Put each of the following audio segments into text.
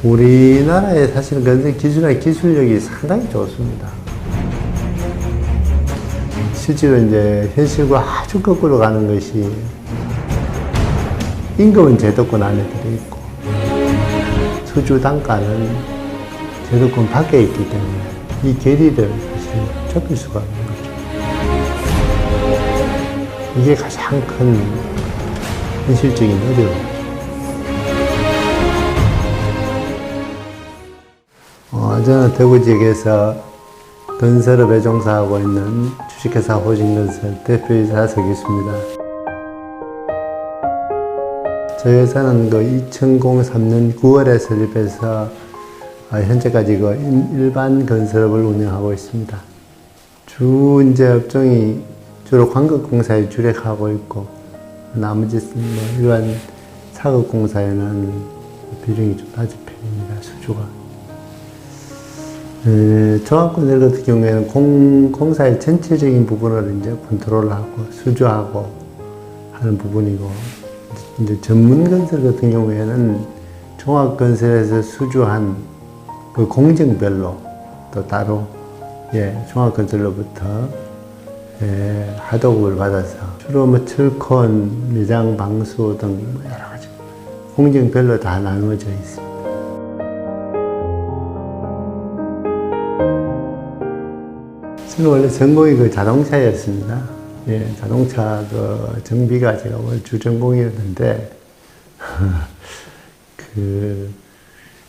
우리나라의 사실은 건설 기술력이 상당히 좋습니다. 실제로 이제 현실과 아주 거꾸로 가는 것이 임금은 제도권 안에 들어있고 수주 단가는 제도권 밖에 있기 때문에 이 괴리를 사실 좁힐 수가 없는 거죠. 이게 가장 큰 현실적인 어려움. 저는 대구 지역에서 건설업에 종사하고 있는 주식회사 호진건설 대표이사 서기수입니다. 저희 회사는 2003년 9월에 설립해서 현재까지 일반 건설업을 운영하고 있습니다. 주 이제 업종이 주로 광급공사에 주력하고 있고, 나머지 일반 사급공사에는 비중이 좀 낮은 편입니다. 수주가. 종합건설 같은 경우에는 공사의 전체적인 부분을 이제 컨트롤하고 수주하고 하는 부분이고, 이제 전문건설 같은 경우에는 종합건설에서 수주한 그 공정별로 또 따로 종합건설로부터 하도급을 받아서 주로 철콘, 매장, 방수 등 여러 가지 공정별로 다 나누어져 있습니다. 저는 원래 전공이 자동차였습니다. 자동차 정비가 제가 원래 주전공이었는데,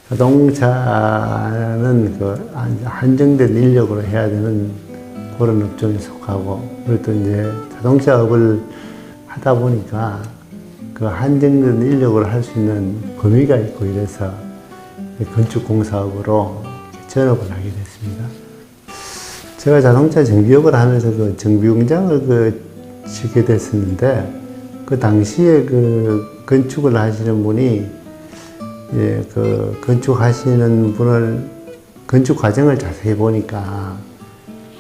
자동차는 한정된 인력으로 해야 되는 그런 업종에 속하고, 그리고 또 이제 자동차업을 하다 보니까 그 한정된 인력으로 할 수 있는 범위가 있고 이래서 건축공사업으로 전업을 하게 됐습니다. 제가 자동차 정비업을 하면서 정비공장을 짓게 됐었는데, 그 당시에 건축을 하시는 분이, 건축하시는 분을, 건축 과정을 자세히 보니까,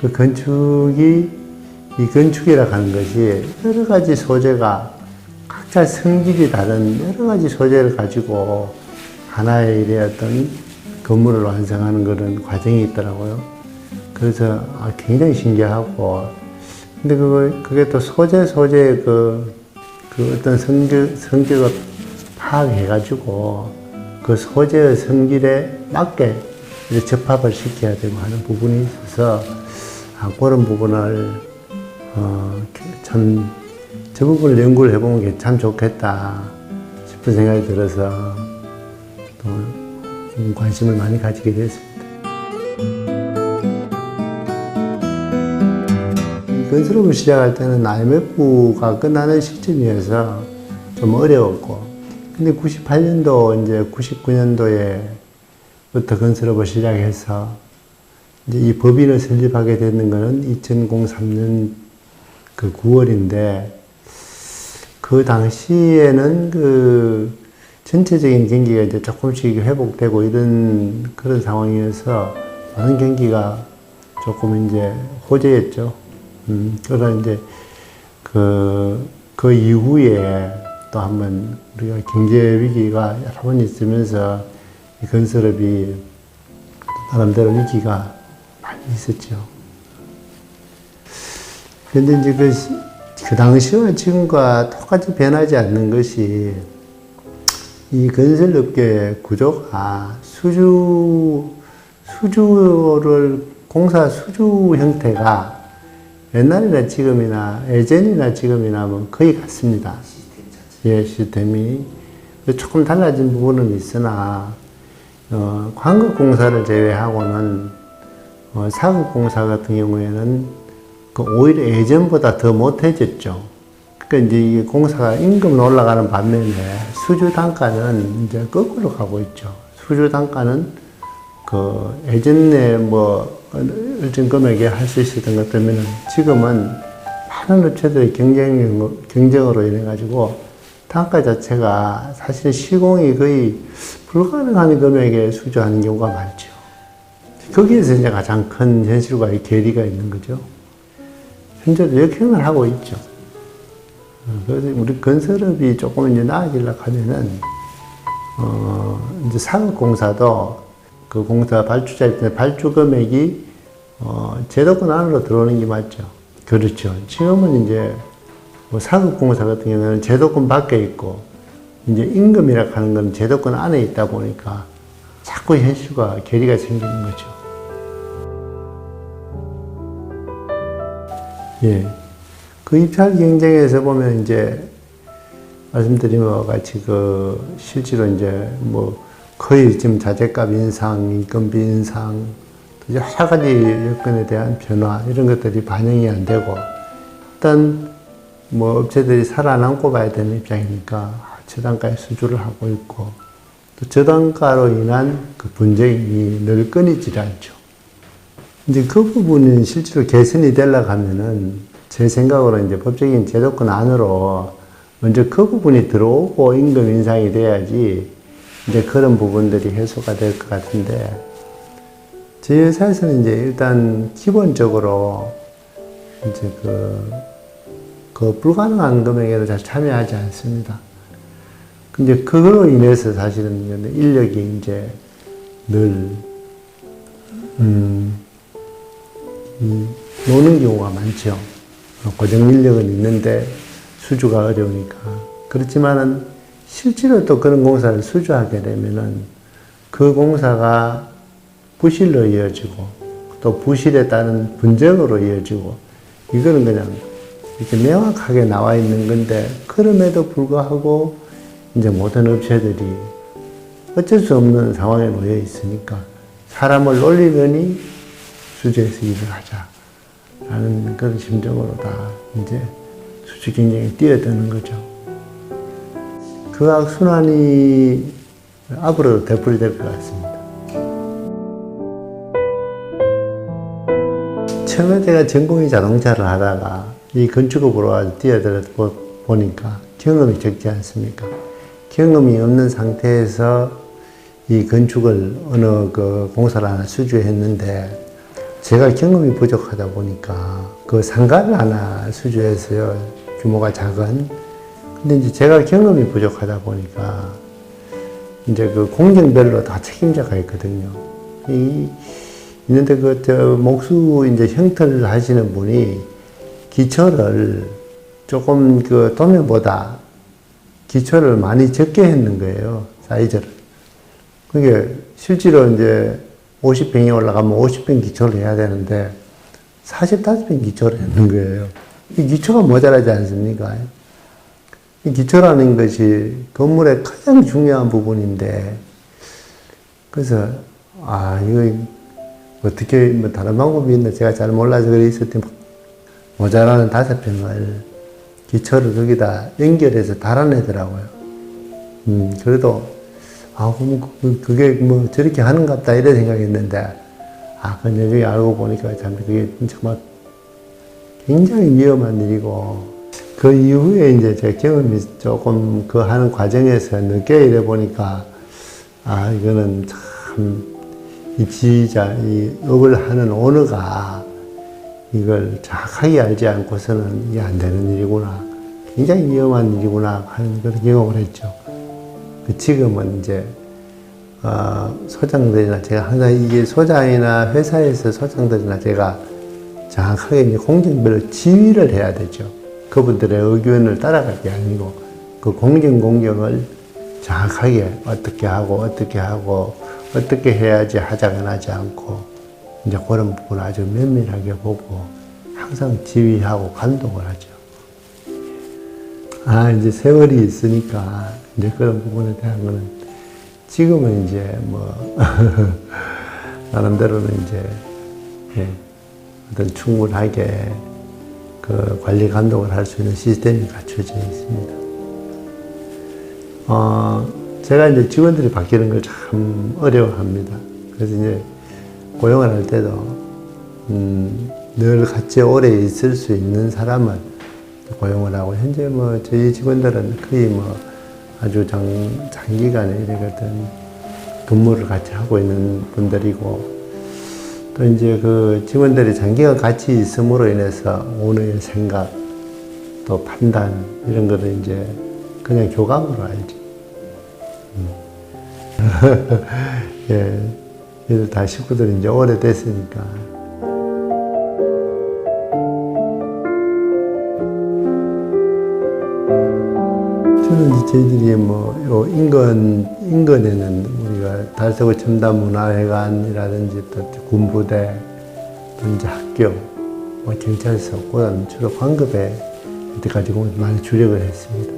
이 건축이라 하는 것이 여러 가지 소재가 각자 성질이 다른 여러 가지 소재를 가지고 하나의 어떤 건물을 완성하는 그런 과정이 있더라고요. 그래서 굉장히 신기하고, 근데 그게 또 소재의 어떤 성질을 파악해가지고 그 소재의 성질에 맞게 이제 접합을 시켜야 되고 하는 부분이 있어서 그런 부분을 참 저 부분을 연구를 해보는 게 참 좋겠다 싶은 생각이 들어서 또 관심을 많이 가지게 됐습니다. 건설업을 시작할 때는 IMF가 끝나는 시점이어서 좀 어려웠고, 근데 98년도, 이제 99년도에부터 건설업을 시작해서, 이제 이 법인을 설립하게 되는 거는 2003년 9월인데, 그 당시에는 전체적인 경기가 이제 조금씩 회복되고 이런 그런 상황이어서 많은 경기가 조금 이제 호재였죠. 그러나 이제 그 이후에 또 한번 우리가 경제 위기가 여러 번 있으면서 이 건설업이 나름대로 위기가 많이 있었죠. 그런데 이제 그 당시와 지금과 똑같이 변하지 않는 것이 이 건설업계 구조가 공사 수주 형태가 옛날이나 지금이나 예전이나 지금이나 거의 같습니다. 시스템이 조금 달라진 부분은 있으나 광급공사를 제외하고는 사급공사 같은 경우에는 오히려 예전보다 더 못해졌죠. 그러니까 이제 이 공사가 임금은 올라가는 반면에 수주 단가는 이제 거꾸로 가고 있죠. 수주 단가는 예전에 일정 금액에 할 수 있었던 것 때문에 지금은 많은 업체들의 경쟁으로 인해가지고 단가 자체가 사실 시공이 거의 불가능한 금액에 수주하는 경우가 많죠. 거기에서 이제 가장 큰 현실과의 괴리가 있는 거죠. 현재도 역행을 하고 있죠. 그래서 우리 건설업이 조금 이제 나아지려고 하면은 이제 사극공사도 그 공사 발주자 입장에 발주 금액이 제도권 안으로 들어오는 게 맞죠. 그렇죠. 지금은 이제 뭐 사극공사 같은 경우는 제도권 밖에 있고 이제 임금이라 하는 건 제도권 안에 있다 보니까 자꾸 현실과 괴리가 생기는 거죠. 예. 그 입찰 경쟁에서 보면 이제 말씀드린 것과 같이 실제로 이제 거의 지금 자재값 인상, 인건비 인상, 여러 가지 여건에 대한 변화, 이런 것들이 반영이 안 되고, 일단 업체들이 살아남고 봐야 되는 입장이니까 저단가에 수주를 하고 있고, 또 저단가로 인한 그 분쟁이 늘 끊이질 않죠. 이제 그 부분은 실제로 개선이 되려고 하면은 제 생각으로 이제 법적인 제도권 안으로 먼저 그 부분이 들어오고 임금 인상이 돼야지 이제 그런 부분들이 해소가 될 것 같은데, 저희 회사에서는 이제 일단 기본적으로 이제 그 불가능한 금액에는 잘 참여하지 않습니다. 근데 그걸로 인해서 사실은 인력이 이제 늘, 노는 경우가 많죠. 고정 인력은 있는데 수주가 어려우니까. 그렇지만은 실제로 또 그런 공사를 수주하게 되면은 그 공사가 부실로 이어지고 또 부실에 따른 분쟁으로 이어지고, 이거는 그냥 이렇게 명확하게 나와 있는 건데, 그럼에도 불구하고 이제 모든 업체들이 어쩔 수 없는 상황에 놓여 있으니까 사람을 놀리느니 수주에서 일을 하자라는 그런 심정으로 다 이제 수주 경쟁에 뛰어드는 거죠. 그 악순환이 앞으로도 되풀이될 것 같습니다. 처음에 제가 전공이 자동차를 하다가 이 건축업으로 아주 뛰어들어 보니까 경험이 적지 않습니까? 경험이 없는 상태에서 이 건축을 어느 공사를 하나 수주했는데, 제가 경험이 부족하다 보니까 그 상가를 하나 수주했어요. 규모가 작은. 근데 이제 제가 경험이 부족하다 보니까 이제 그 공정별로 다 책임자가 있거든요. 있는데 목수 이제 형태를 하시는 분이 기초를 조금 도면보다 기초를 많이 적게 했는 거예요. 사이즈를. 그게 실제로 이제 50평이 올라가면 50평 기초를 해야 되는데 45평 기초를 했는 거예요. 이 기초가 모자라지 않습니까? 이 기초라는 것이 건물의 가장 중요한 부분인데, 그래서 이거 어떻게 다른 방법이 있나 제가 잘 몰라서 그래 있었더니 모자라는 5평을 기초를 거기다 연결해서 달아내더라고요. 그래도 그게 저렇게 하는갑다 이런 생각했는데, 그건 나중에 알고 보니까 참 그게 정말 굉장히 위험한 일이고, 그 이후에 이제 제 경험이 조금 하는 과정에서 늦게 이래 보니까, 이거는 참, 이 업을 하는 오너가 이걸 정확하게 알지 않고서는 이게 안 되는 일이구나. 굉장히 위험한 일이구나 하는 그런 경험을 했죠. 지금은 이제, 소장들이나 제가 항상 이게 소장이나 회사에서 소장들이나 제가 정확하게 이제 공정별로 지휘를 해야 되죠. 그분들의 의견을 따라갈 게 아니고, 그 공정을 정확하게 어떻게 하고, 어떻게 해야지 하자가 나지 않고, 이제 그런 부분을 아주 면밀하게 보고, 항상 지휘하고 감독을 하죠. 이제 세월이 있으니까, 이제 그런 부분에 대한 거는, 지금은 이제 나름대로는 이제, 어떤 충분하게 관리 감독을 할 수 있는 시스템이 갖춰져 있습니다. 제가 이제 직원들이 바뀌는 걸 참 어려워합니다. 그래서 이제 고용을 할 때도, 늘 같이 오래 있을 수 있는 사람을 고용을 하고, 현재 저희 직원들은 거의 아주 장기간에 이렇게 근무를 같이 하고 있는 분들이고, 또 이제 직원들이 장기간 같이 있음으로 인해서 오너의 생각, 또 판단, 이런 거를 이제 그냥 교감으로 알지. 예, 얘들 다 식구들이 이제 오래됐으니까. 저는 이제 저희들이 요 인근에는 우리가 달서구 첨단문화회관이라든지 또 군부대, 또 이제 학교, 경찰서, 그다음 주로 관급에 이때까지 많이 주력을 했습니다.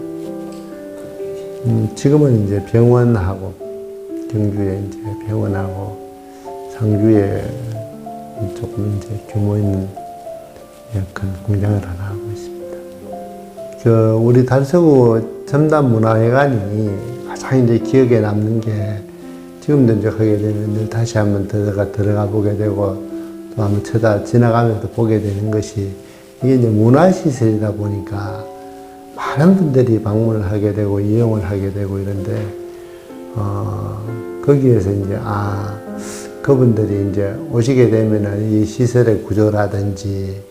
지금은 이제 병원하고, 경주에 이제 병원하고, 상주에 조금 이제 규모 있는 약간 공장을 하나 하고 있습니다. 우리 달서구 첨단문화회관이 가장 이제 기억에 남는 게 지금도 이제 하게 되면 다시 한번 들어가 보게 되고 또 한번 지나가면서 보게 되는 것이 이게 이제 문화시설이다 보니까 많은 분들이 방문을 하게 되고 이용을 하게 되고 이런데, 거기에서 이제, 그분들이 이제 오시게 되면은 이 시설의 구조라든지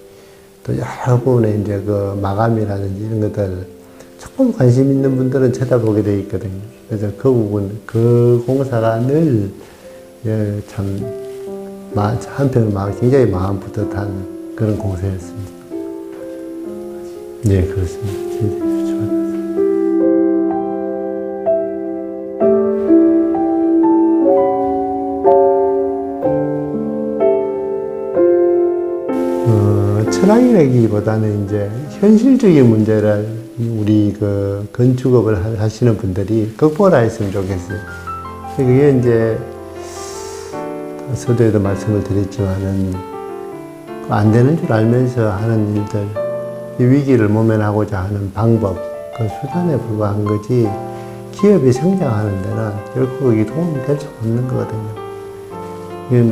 또 여러 부분에 이제 그 마감이라든지 이런 것들 조금 관심 있는 분들은 쳐다보게 돼 있거든요. 그래서 그 부분, 그 공사가 늘, 예, 참, 한편으로 굉장히 마음 뿌듯한 그런 공사였습니다. 네, 그렇습니다. 철학이라기보다는 이제 현실적인 문제를 우리 그 건축업을 하시는 분들이 극복을 했으면 좋겠어요. 그게 이제 서두에도 말씀을 드렸지만은 안 되는 줄 알면서 하는 일들, 이 위기를 모면하고자 하는 방법, 그 수단에 불과한 거지 기업이 성장하는 데는 결코 이게 도움이 될 수 없는 거거든요. 이게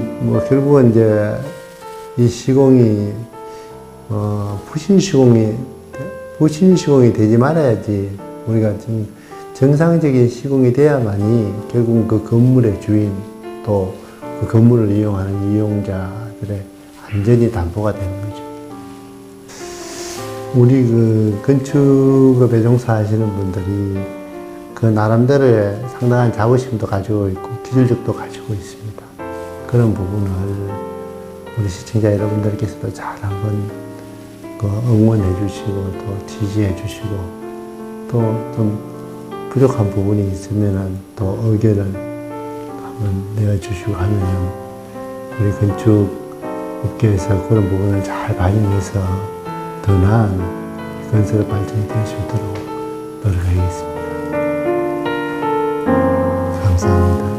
결국은 이제 이 시공이 부실 시공이 되지 말아야지 우리가 지금 정상적인 시공이 돼야만이 결국 그 건물의 주인 또 그 건물을 이용하는 이용자들의 안전이 담보가 되는 거죠. 우리 그 건축업에 종사하시는 분들이 그 나름대로의 상당한 자부심도 가지고 있고 기술력도 가지고 있습니다. 그런 부분을 우리 시청자 여러분들께서도 잘 한번 응원해 주시고 또 지지해 주시고 또 좀 부족한 부분이 있으면 또 의견을 한번 내어주시고 하면 우리 건축 업계에서 그런 부분을 잘 반영해서 더 나은 건설 발전이 될 수 있도록 노력하겠습니다. 감사합니다.